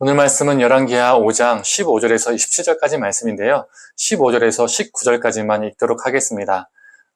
오늘 말씀은 열왕기하 5장 15절에서 27절까지 말씀인데요. 15절에서 19절까지만 읽도록 하겠습니다.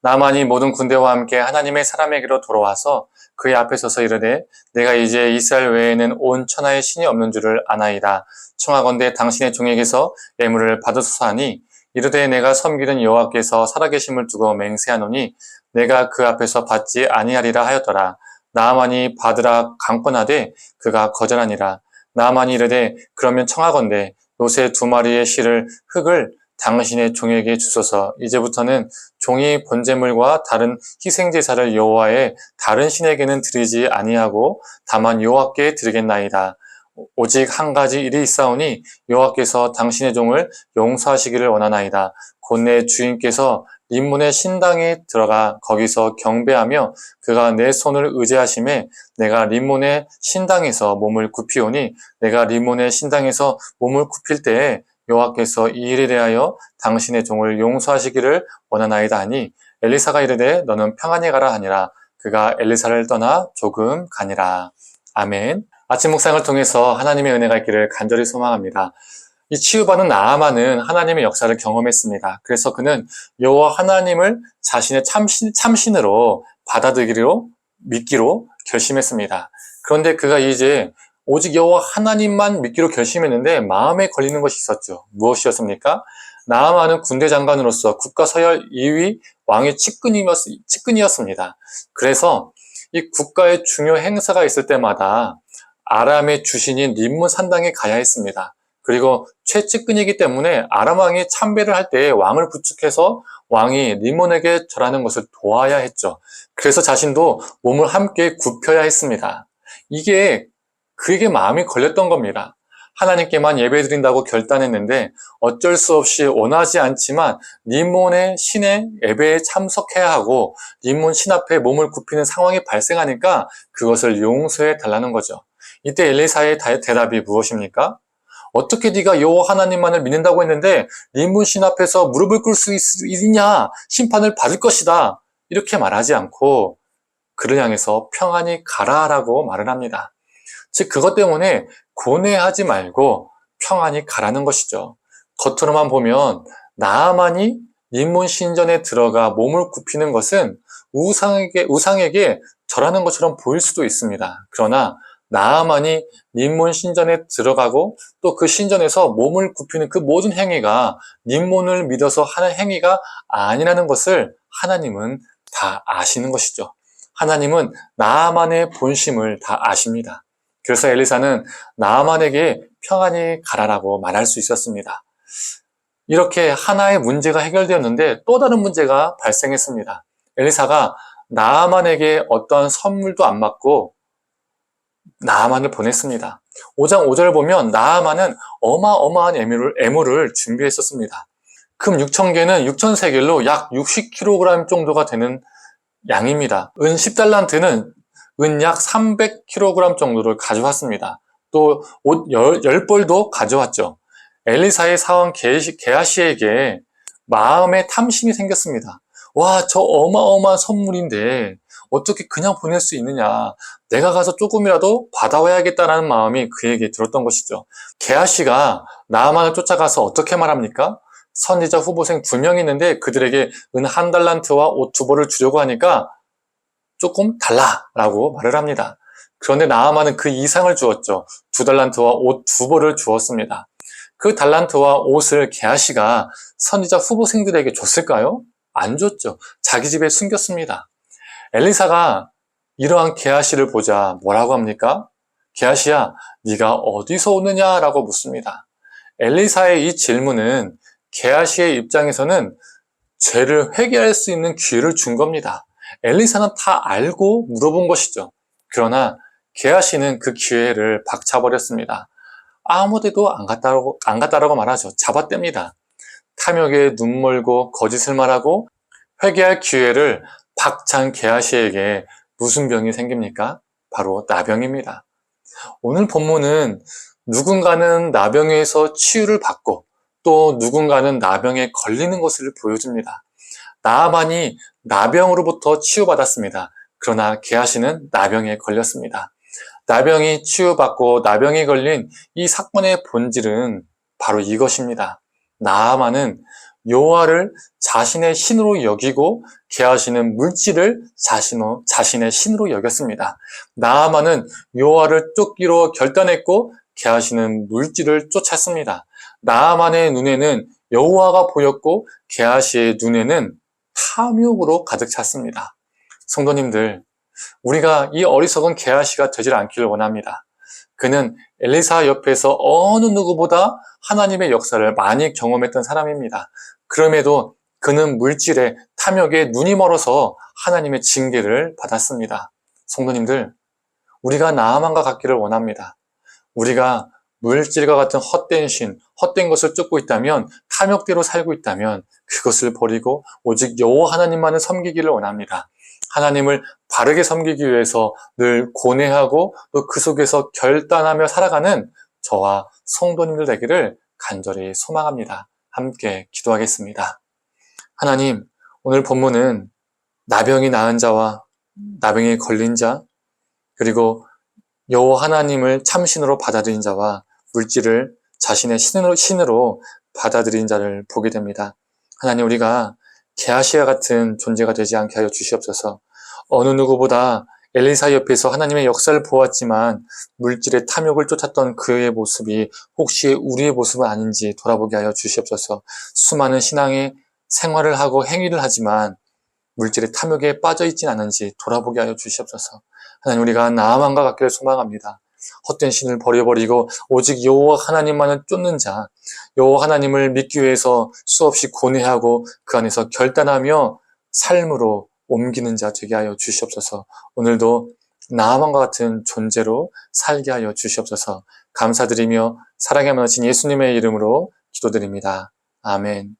나만이 모든 군대와 함께 하나님의 사람에게로 돌아와서 그의 앞에 서서 이르되 내가 이제 이스라엘 외에는 온 천하에 신이 없는 줄을 아나이다. 청하건대 당신의 종에게서 예물을 받으소서 하니 이르되 내가 섬기는 여호와께서 살아계심을 두고 맹세하노니 내가 그 앞에서 받지 아니하리라 하였더라. 나만이 받으라 강권하되 그가 거절하니라. 나만이 이르되 그러면 청하건대 요새 2마리의 흙을 당신의 종에게 주소서. 이제부터는 종이 번제물과 다른 희생제사를 여호와의 다른 신에게는 드리지 아니하고 다만 여호와께 드리겠나이다. 오직 한 가지 일이 있사오니 여호와께서 당신의 종을 용서하시기를 원하나이다. 곧 내 주인께서 림몬의 신당에 들어가 거기서 경배하며 그가 내 손을 의지하심에 내가 림몬의 신당에서 몸을 굽히오니 내가 림몬의 신당에서 몸을 굽힐 때에 여호와께서 이 일에 대하여 당신의 종을 용서하시기를 원하나이다 하니 엘리사가 이르되 너는 평안히 가라 하니라. 그가 엘리사를 떠나 조금 가니라. 아멘. 아침 묵상을 통해서 하나님의 은혜가 있기를 간절히 소망합니다. 이 치유받은 나아만은 하나님의 역사를 경험했습니다. 그래서 그는 여호와 하나님을 자신의 참신으로 받아들이기로 믿기로 결심했습니다. 그런데 그가 이제 오직 여호와 하나님만 믿기로 결심했는데 마음에 걸리는 것이 있었죠. 무엇이었습니까? 나아만은 군대 장관으로서 국가 서열 2위 왕의 측근이었습니다. 그래서 이 국가의 중요 행사가 있을 때마다 아람의 주신인 림몬 산당에 가야 했습니다. 그리고 최측근이기 때문에 아람 왕이 참배를 할 때 왕을 부축해서 왕이 림몬에게 절하는 것을 도와야 했죠. 그래서 자신도 몸을 함께 굽혀야 했습니다. 이게 그에게 마음이 걸렸던 겁니다. 하나님께만 예배드린다고 결단했는데 어쩔 수 없이 원하지 않지만 림몬의 신의 예배에 참석해야 하고 림몬 신 앞에 몸을 굽히는 상황이 발생하니까 그것을 용서해 달라는 거죠. 이때 엘리사의 대답이 무엇입니까? 어떻게 네가 여호와 하나님만을 믿는다고 했는데 림몬 신 앞에서 무릎을 꿇을 수 있느냐? 심판을 받을 것이다. 이렇게 말하지 않고 그를 향해서 평안히 가라라고 말을 합니다. 즉 그것 때문에 고뇌하지 말고 평안히 가라는 것이죠. 겉으로만 보면 나아만이 림몬 신전에 들어가 몸을 굽히는 것은 우상에게 절하는 것처럼 보일 수도 있습니다. 그러나 나아만이 림몬 신전에 들어가고 또 그 신전에서 몸을 굽히는 그 모든 행위가 림몬을 믿어서 하는 행위가 아니라는 것을 하나님은 다 아시는 것이죠. 하나님은 나아만의 본심을 다 아십니다. 그래서 엘리사는 나아만에게 평안히 가라라고 말할 수 있었습니다. 이렇게 하나의 문제가 해결되었는데 또 다른 문제가 발생했습니다. 엘리사가 나아만에게 어떠한 선물도 안 받고 나아만을 보냈습니다. 5장 5절 보면 나아만은 어마어마한 애물을 준비했었습니다. 금 6,000개는 6,000세겔로 약 60kg 정도가 되는 양입니다. 은 10달란트는 은 약 300kg 정도를 가져왔습니다. 또 옷 10벌도 가져왔죠. 엘리사의 사원 게하시에게 마음의 탐심이 생겼습니다. 와, 저 어마어마한 선물인데 어떻게 그냥 보낼 수 있느냐. 내가 가서 조금이라도 받아와야겠다는 마음이 그에게 들었던 것이죠. 게하시가 나아만을 쫓아가서 어떻게 말합니까? 선지자 후보생 2명이 있는데 그들에게 은 1달란트와 옷 2벌을 주려고 하니까 조금 달라라고 말을 합니다. 그런데 나아만은 그 이상을 주었죠. 2달란트와 옷 2벌을 주었습니다. 그 달란트와 옷을 게하시가 선지자 후보생들에게 줬을까요? 안 줬죠. 자기 집에 숨겼습니다. 엘리사가 이러한 게하시를 보자 뭐라고 합니까? 게하시야, 네가 어디서 오느냐라고 묻습니다. 엘리사의 이 질문은 게하시의 입장에서는 죄를 회개할 수 있는 기회를 준 겁니다. 엘리사는 다 알고 물어본 것이죠. 그러나 게하시는 그 기회를 박차버렸습니다. 아무 데도 안 갔다라고 말하죠. 잡아뗍니다. 탐욕에 눈 멀고 거짓을 말하고 회개할 기회를 박찬 게하시에게 무슨 병이 생깁니까? 바로 나병입니다. 오늘 본문은 누군가는 나병에서 치유를 받고 또 누군가는 나병에 걸리는 것을 보여줍니다. 나아만이 나병으로부터 치유받았습니다. 그러나 게하시는 나병에 걸렸습니다. 나병이 치유받고 나병이 걸린 이 사건의 본질은 바로 이것입니다. 나아만은 여호와를 자신의 신으로 여기고 계하시는 물질을 자신의 신으로 여겼습니다. 나아만은 여호와를 쫓기로 결단했고 계하시는 물질을 쫓았습니다. 나아만의 눈에는 여호와가 보였고 게하시의 눈에는 탐욕으로 가득 찼습니다. 성도님들, 우리가 이 어리석은 게하시가 되질 않기를 원합니다. 그는 엘리사 옆에서 어느 누구보다 하나님의 역사를 많이 경험했던 사람입니다. 그럼에도 그는 물질에 탐욕에 눈이 멀어서 하나님의 징계를 받았습니다. 성도님들, 우리가 나아만과 같기를 원합니다. 우리가 물질과 같은 헛된 신, 헛된 것을 쫓고 있다면, 탐욕대로 살고 있다면 그것을 버리고 오직 여호와 하나님만을 섬기기를 원합니다. 하나님을 바르게 섬기기 위해서 늘 고뇌하고 또 그 속에서 결단하며 살아가는 저와 성도님들 되기를 간절히 소망합니다. 함께 기도하겠습니다. 하나님, 오늘 본문은 나병이 나은 자와 나병에 걸린 자, 그리고 여호와 하나님을 참신으로 받아들인 자와 물질을 자신의 신으로 받아들인 자를 보게 됩니다. 하나님, 우리가 게하시와 같은 존재가 되지 않게 하여 주시옵소서. 어느 누구보다 엘리사 옆에서 하나님의 역사를 보았지만 물질의 탐욕을 쫓았던 그의 모습이 혹시 우리의 모습은 아닌지 돌아보게 하여 주시옵소서. 수많은 신앙의 생활을 하고 행위를 하지만 물질의 탐욕에 빠져있진 않은지 돌아보게 하여 주시옵소서. 하나님, 우리가 나아만과 같기를 소망합니다. 헛된 신을 버려버리고 오직 여호와 하나님만을 쫓는 자, 여호와 하나님을 믿기 위해서 수없이 고뇌하고 그 안에서 결단하며 삶으로 옮기는 자 되게 하여 주시옵소서. 오늘도 나아만과 같은 존재로 살게 하여 주시옵소서. 감사드리며 사랑에 많으신 예수님의 이름으로 기도드립니다. 아멘.